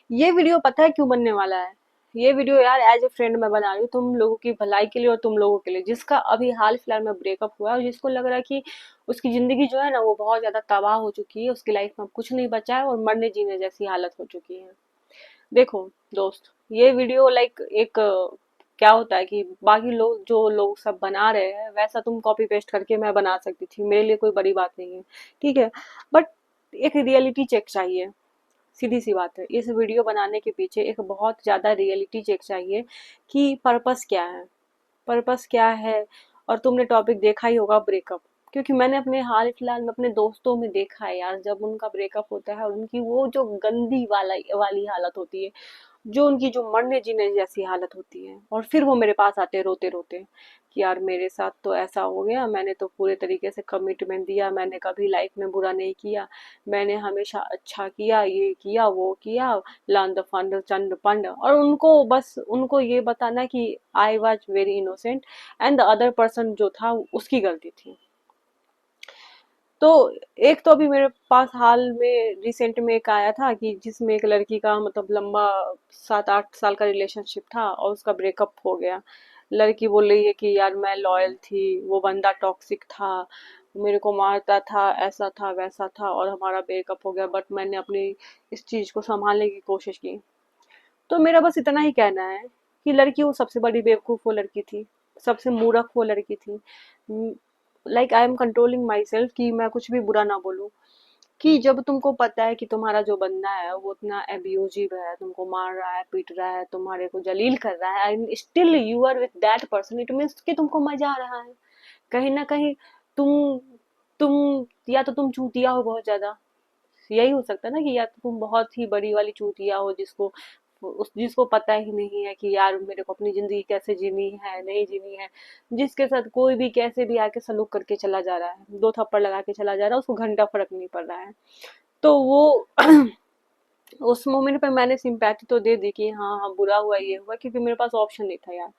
ये वीडियो पता है क्यों बनने वाला है? ये वीडियो यार एज ए फ्रेंड मैं बना रही हूँ, तुम लोगों की भलाई के लिए और तुम लोगों के लिए, जिसका अभी हाल फिलहाल में ब्रेकअप हुआ है और जिसको लग रहा है कि उसकी जिंदगी जो है ना वो बहुत ज्यादा तबाह हो चुकी है, उसकी लाइफ में अब कुछ नहीं बचा है और मरने जीने जैसी हालत हो चुकी है। देखो दोस्त, ये वीडियो लाइक एक क्या होता है कि बाकी लोग जो लोग सब बना रहे हैं वैसा तुम कॉपी पेस्ट करके मैं बना सकती थी, मेरे लिए कोई बड़ी बात नहीं है। ठीक है, बट एक रियलिटी चेक चाहिए। सीधी सी बात है, इस वीडियो बनाने के पीछे एक बहुत ज्यादा रियलिटी चेक चाहिए कि पर्पस क्या है। पर्पस क्या है? और तुमने टॉपिक देखा ही होगा, ब्रेकअप। क्योंकि मैंने अपने हाल फिलहाल में अपने दोस्तों में देखा है यार, जब उनका ब्रेकअप होता है और उनकी वो जो गंदी वाली हालत होती है, जो उनकी जो मरने जीने जैसी हालत होती है, और फिर वो मेरे पास आते रोते रोते कि यार मेरे साथ तो ऐसा हो गया, मैंने तो पूरे तरीके से कमिटमेंट दिया, मैंने कभी लाइफ में बुरा नहीं किया, मैंने हमेशा अच्छा किया, ये किया वो किया, लांद फंड चंड पंड, और उनको बस उनको ये बताना कि I was very innocent and the other person जो था उसकी गलती थी। तो एक तो अभी मेरे पास हाल में रिसेंट में एक आया था कि जिसमें एक लड़की का मतलब लंबा 7-8 साल का रिलेशनशिप था और उसका ब्रेकअप हो गया। लड़की बोल रही है कि यार मैं लॉयल थी, वो बंदा टॉक्सिक था, मेरे को मारता था, ऐसा था वैसा था, और हमारा ब्रेकअप हो गया, बट मैंने अपनी इस चीज को संभालने की कोशिश की। तो मेरा बस इतना ही कहना है कि लड़की वो सबसे बड़ी बेवकूफ वो लड़की थी, सबसे मूर्ख वो लड़की थी। Like I am controlling my self कि मैं कुछ भी बुरा ना बोलूं। कि जब तुमको पता है कि तुम्हारा जो बंदा है वो इतना एब्यूजिव है, तुमको मार रहा है, पीट रहा है, तुम्हारे को जलील कर रहा है, and still you are with that person, it means कि तुमको मजा आ रहा है। कहीं ना कहीं तुम तुम या तो तुम चूतिया हो बहुत ज्यादा, यही हो सकता है ना, कि या तो तुम बहुत ही बड़ी वाली चूतिया हो जिसको पता ही नहीं है कि यार मेरे को अपनी जिंदगी कैसे जीनी है, नहीं जीनी है, जिसके साथ कोई भी कैसे भी आके सलूक करके चला जा रहा है, दो थप्पड़ लगा के चला जा रहा है, उसको घंटा फर्क नहीं पड़ रहा है। तो वो उस मोमेंट पे मैंने सिंपैथी तो दे दी कि हाँ हाँ बुरा हुआ, ये हुआ, क्योंकि मेरे पास ऑप्शन नहीं था यार।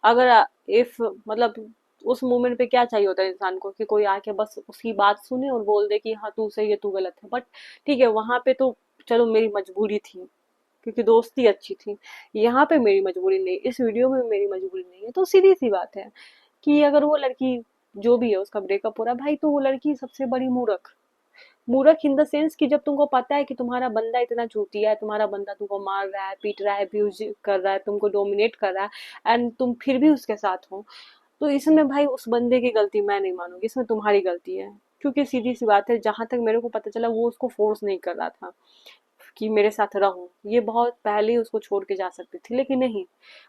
अगर इफ मतलब उस मोमेंट पे क्या चाहिए होता है इंसान को कि कोई आके बस उसकी बात सुने और बोल दे कि हाँ तू सही है तू गलत है, बट ठीक है वहां पे तो चलो मेरी मजबूरी थी क्योंकि दोस्ती अच्छी थी। यहाँ पे मेरी मजबूरी नहीं, इस वीडियो में मेरी मजबूरी नहीं है। तो सीधी सी बात है कि अगर वो लड़की जो भी है उसका ब्रेकअप हो रहा है भाई, तो वो लड़की सबसे बड़ी मूर्ख, मूर्ख इन द सेंस कि जब तुमको पता है कि तुम्हारा बंदा इतना चूतिया है, तुम्हारा बंदा तुमको मार रहा है, पीट रहा है, अब्यूज कर रहा है, तुमको डोमिनेट कर रहा है, एंड तुम फिर भी उसके साथ हो, तो इसमें भाई उस बंदे की गलती मैं नहीं मानूंगी, इसमें तुम्हारी गलती है। क्योंकि सीधी सी बात है, जहां तक मेरे को पता चला वो उसको फोर्स नहीं कर रहा था कि मेरे साथ रहो, ये बहुत पहले ही उसको छोड़ के जा सकती थी, लेकिन नहीं,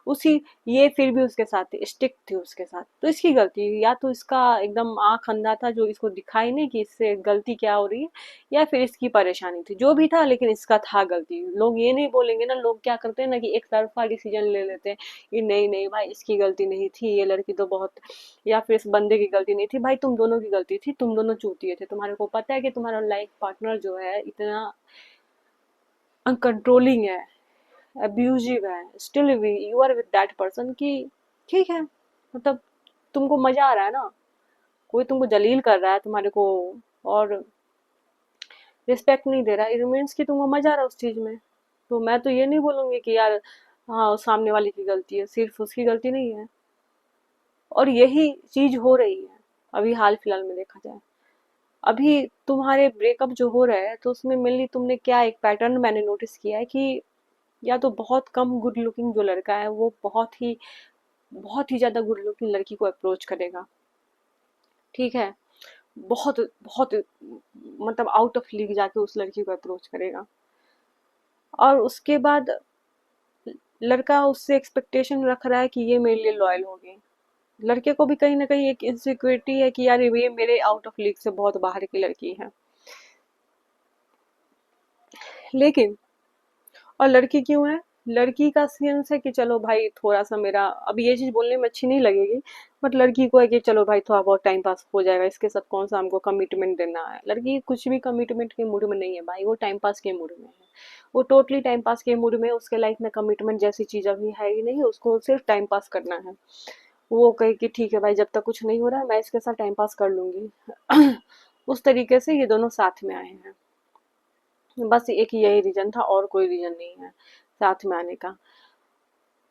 उसी ये फिर भी उसके साथ थी, स्टिक थी उसके साथ, तो इसकी गलती, या तो इसका एकदम आंख अंधा था जो इसको दिखाई नहीं कि इससे गलती क्या हो रही है, या फिर इसकी परेशानी थी, जो भी था, लेकिन इसका था गलती। लोग ये नहीं बोलेंगे ना, लोग क्या करते हैं ना कि एक तरफा डिसीजन ले लेते हैं कि नहीं नहीं भाई इसकी गलती नहीं थी, ये लड़की तो बहुत, या फिर इस बंदे की गलती नहीं थी, भाई तुम दोनों की गलती थी, तुम दोनों चूतिए थे, तुम्हारे को पता है कि तुम्हारा लाइफ पार्टनर जो है इतना अनकंट्रोलिंग है, अब्यूजिव है, still you are with that person कि ठीक है, मतलब तुमको मजा आ रहा है ना, कोई तुमको जलील कर रहा है तुम्हारे को और रिस्पेक्ट नहीं दे रहा है, इट मीन्स कि तुमको मजा आ रहा है उस चीज में। तो मैं तो ये नहीं बोलूंगी कि यार हाँ सामने वाले की गलती है, सिर्फ उसकी गलती नहीं है। और यही चीज हो रही है अभी हाल फिलहाल में देखा जाए। अभी तुम्हारे ब्रेकअप जो हो रहा है तो उसमें मेनली तुमने क्या एक पैटर्न मैंने नोटिस किया है कि या तो बहुत कम गुड लुकिंग जो लड़का है वो बहुत ही ज्यादा गुड लुकिंग लड़की को अप्रोच करेगा। ठीक है, बहुत बहुत मतलब आउट ऑफ लीग जाके उस लड़की को अप्रोच करेगा, और उसके बाद लड़का उससे एक्सपेक्टेशन रख रहा है कि ये मेरे लिए लॉयल होगी। लड़के को भी कहीं ना कहीं एक इनसिक्योरिटी है कि यार ये मेरे आउट ऑफ लीग से बहुत बाहर की लड़की है। लेकिन और लड़की क्यों है? लड़की का सेंस है कि चलो भाई थोड़ा सा मेरा, अब ये चीज बोलने में अच्छी नहीं लगेगी, बट लड़की को है कि चलो भाई थोड़ा बहुत टाइम पास हो जाएगा, इसके साथ कौन सा हमको कमिटमेंट देना है। लड़की कुछ भी कमिटमेंट के मूड में नहीं है भाई, वो टाइम पास के मूड में है, वो टोटली टाइम पास के मूड में है, उसके लाइफ में कमिटमेंट जैसी चीज अभी है ही नहीं, उसको सिर्फ टाइम पास करना है। वो कहे कि ठीक है भाई जब तक कुछ नहीं हो रहा है मैं इसके साथ टाइम पास कर लूंगी। उस तरीके से ये दोनों साथ में आए हैं। बस एक यही रीज़न था और कोई रीज़न नहीं है साथ में आने का।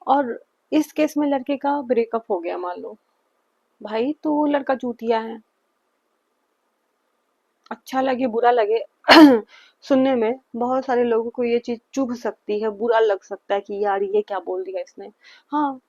और इस केस में लड़के का ब्रेकअप हो गया मान लो, भाई तो वो लड़का चूतिया है। अच्छा लगे बुरा लगे सुनने में बहुत सारे लोगों को ये चीज़ चुभ सकती है, बुरा लग सकता है कि यार ये क्या बोल दिया इसने। हाँ,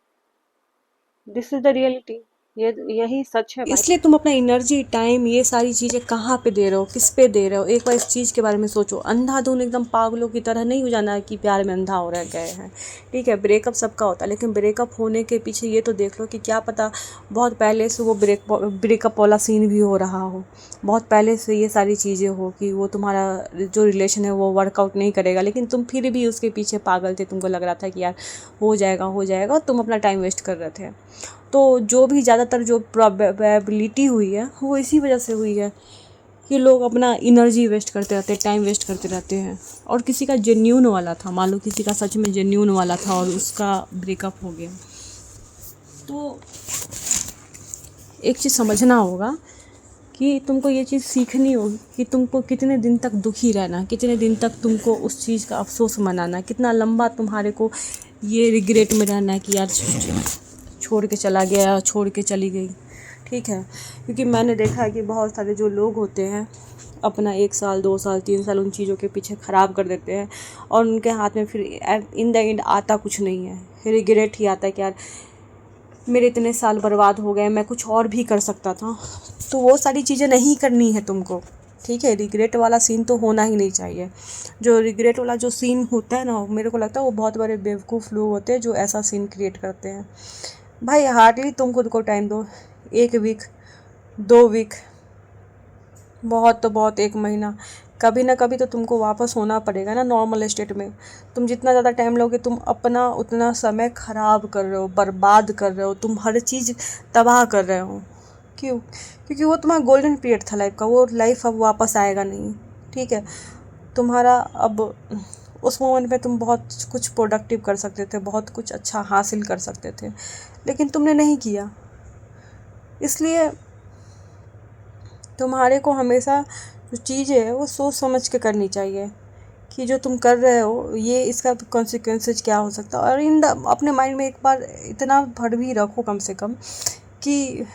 दिस इज़ द रियलिटी, ये यही सच है भाई। इसलिए तुम अपना एनर्जी, टाइम, ये सारी चीज़ें कहाँ पे दे रहे हो, किस पे दे रहे हो, एक बार इस चीज़ के बारे में सोचो। अंधाधुन एकदम पागलों की तरह नहीं हो जाना है कि प्यार में अंधा हो रह गए हैं। ठीक है, ब्रेकअप सबका होता है, लेकिन ब्रेकअप होने के पीछे ये तो देख लो कि क्या पता बहुत पहले से वो ब्रेकअप वाला सीन भी हो रहा हो, बहुत पहले से ये सारी चीज़ें हो कि वो तुम्हारा जो रिलेशन है वो वर्कआउट नहीं करेगा, लेकिन तुम फिर भी उसके पीछे पागल थे, तुमको लग रहा था कि यार हो जाएगा हो जाएगा, और तुम अपना टाइम वेस्ट कर रहे थे। तो जो भी ज़्यादातर जो प्रोबेबिलिटी हुई है वो इसी वजह से हुई है कि लोग अपना एनर्जी वेस्ट करते रहते हैं, टाइम वेस्ट करते रहते हैं। और किसी का जेन्यून वाला था, मान लो किसी का सच में जेन्यून वाला था और उसका ब्रेकअप हो गया, तो एक चीज़ समझना होगा कि तुमको ये चीज़ सीखनी होगी कि तुमको कितने दिन तक दुखी रहना, कितने दिन तक तुमको उस चीज़ का अफसोस मनाना, कितना लंबा तुम्हारे को ये रिग्रेट में रहना है कि यार छोड़ के चला गया, छोड़ के चली गई। ठीक है, क्योंकि मैंने देखा है कि बहुत सारे जो लोग होते हैं अपना 1 साल 2 साल 3 साल उन चीज़ों के पीछे ख़राब कर देते हैं, और उनके हाथ में फिर इन द एंड आता कुछ नहीं है, रिग्रेट ही आता है कि यार मेरे इतने साल बर्बाद हो गए, मैं कुछ और भी कर सकता था। तो वो सारी चीज़ें नहीं करनी है तुमको। ठीक है, रिग्रेट वाला सीन तो होना ही नहीं चाहिए। जो रिग्रेट वाला जो सीन होता है ना, मेरे को लगता है वो बहुत बड़े बेवकूफ़ लोग होते हैं जो ऐसा सीन क्रिएट करते हैं। भाई हार्डली तुम खुद को टाइम दो, 1 वीक 2 वीक, बहुत तो बहुत 1 महीना, कभी ना कभी तो तुमको वापस होना पड़ेगा ना नॉर्मल स्टेट में। तुम जितना ज़्यादा टाइम लोगे तुम अपना उतना समय ख़राब कर रहे हो, बर्बाद कर रहे हो, तुम हर चीज़ तबाह कर रहे हो। क्यों? क्योंकि वो तुम्हारा गोल्डन पीरियड था लाइफ का, वो लाइफ अब वापस आएगा नहीं। ठीक है, तुम्हारा अब उस मोमेंट में तुम बहुत कुछ प्रोडक्टिव कर सकते थे, बहुत कुछ अच्छा हासिल कर सकते थे, लेकिन तुमने नहीं किया। इसलिए तुम्हारे को हमेशा जो चीज़ है वो सोच समझ के करनी चाहिए कि जो तुम कर रहे हो ये इसका कॉन्सिक्वेंसेज क्या हो सकता है। और अपने माइंड में एक बार इतना भर भी रखो कम से कम कि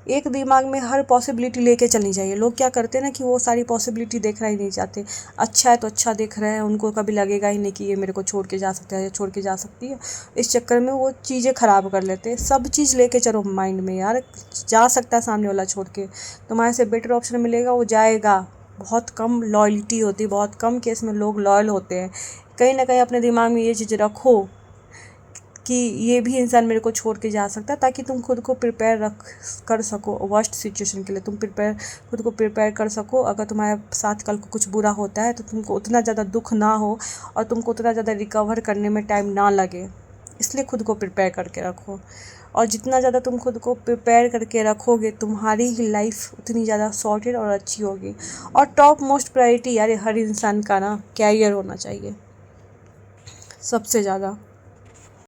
एक दिमाग में हर पॉसिबिलिटी लेके चलनी चाहिए। लोग क्या करते हैं ना कि वो सारी पॉसिबिलिटी देखना ही नहीं चाहते। अच्छा है तो अच्छा देख रहे हैं, उनको कभी लगेगा ही नहीं कि ये मेरे को छोड़ के जा सकता है या छोड़ के जा सकती है। इस चक्कर में वो चीज़ें ख़राब कर लेते हैं। सब चीज़ लेके चलो माइंड में, यार जा सकता है सामने वाला छोड़ के, तुम्हारे से बेटर ऑप्शन मिलेगा वो जाएगा। बहुत कम लॉयल्टी होती है, बहुत कम केस में लोग लॉयल होते हैं। कहीं ना कहीं अपने दिमाग में ये चीज़ रखो कि ये भी इंसान मेरे को छोड़ के जा सकता है, ताकि तुम खुद को प्रिपेयर कर सको वर्स्ट सिचुएशन के लिए। तुम खुद को प्रिपेयर कर सको, अगर तुम्हारे साथ कल को कुछ बुरा होता है तो तुमको उतना ज़्यादा दुख ना हो और तुमको उतना ज़्यादा रिकवर करने में टाइम ना लगे। इसलिए खुद को प्रिपेयर करके रखो, और जितना ज़्यादा तुम खुद को प्रिपेयर करके रखोगे तुम्हारी ही लाइफ उतनी ज़्यादा सॉर्टेड और अच्छी होगी। और टॉप मोस्ट प्रायोरिटी यार हर इंसान का ना कैरियर होना चाहिए सबसे ज़्यादा।